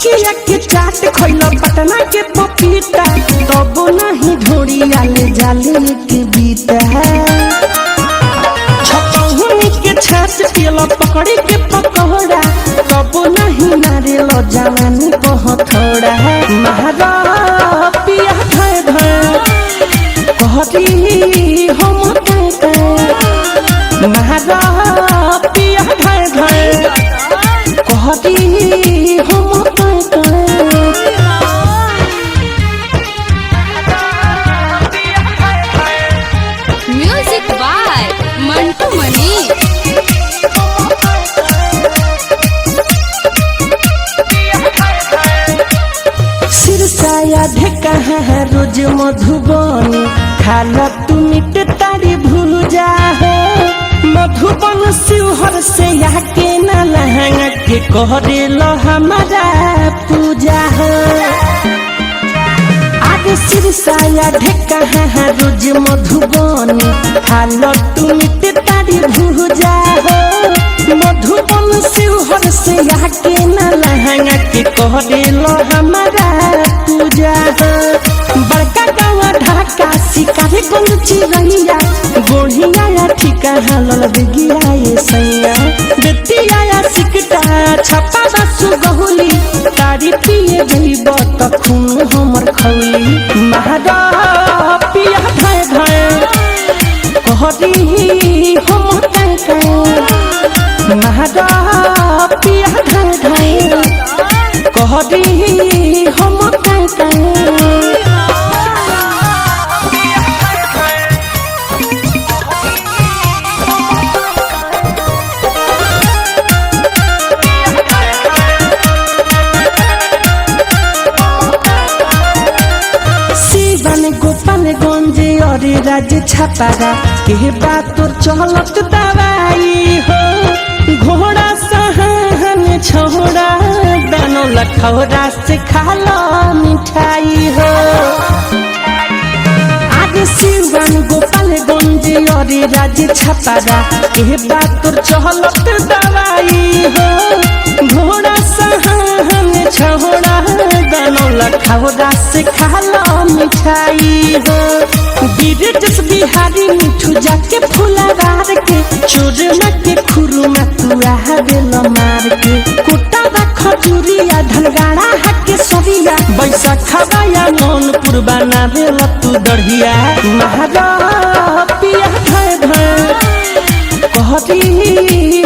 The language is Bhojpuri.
चौकिया के चाट खैला पटना के पपीता तब नहीं ढोरिया ले जाले के बीता छपहुनी के छाछ पियला पकड़ी के पकौड़ा तब नहीं नारियल जवानी पहथौड़ा महारा पिया धय धय कहती हम महारा पिया धय धय कहती हम म्यूजिक बाय मंटू मनी। सिरसाया ढेका है रोज मधुबनी खाला तू मिट तारी भूजा हो मधुबन शिवहर से आके न लहंगा के करे लो हमारा पूजा हो आगे सिरसाया ढेका है रोज मधुबनी खाला तू मिट तारी भूजा हो मधुबन शिवहर से आके न लहंगा के करे लो हमारा पूजा हो बड़का गाँव ढाका शिकारी गंजी रहिया गोढ़िया या ठिका हलल बिगिया ये सैया बेटिया या सिकटा छपा बसु गहुली तारी पिए गई बत खून हमर खौली महारा पिया धय धय कहती हम महारा पिया धय धय कहती हम गोपालगंज और राज्य छपारा के बात तोर चलत दवाई हो घोड़ा सहन छोड़ा दानो लखौरा से खाला मिठाई हो आगे शिवन गोपालगंज और राज्य छपारा के बात तोर चलत दवाई हो घोड़ा सहन छोड़ा दानो लखौरा से खाला मिठाई हो बीरजस बिहारी मिठू जाके फुलावार के चोरमा के खुरू में तू आवेल मार के कुटा दा खजूरिया धनगाड़ा हके सरिया बैसाखा या मनपुर बना देल तू दढ़िया महारा पिया धय धय कहती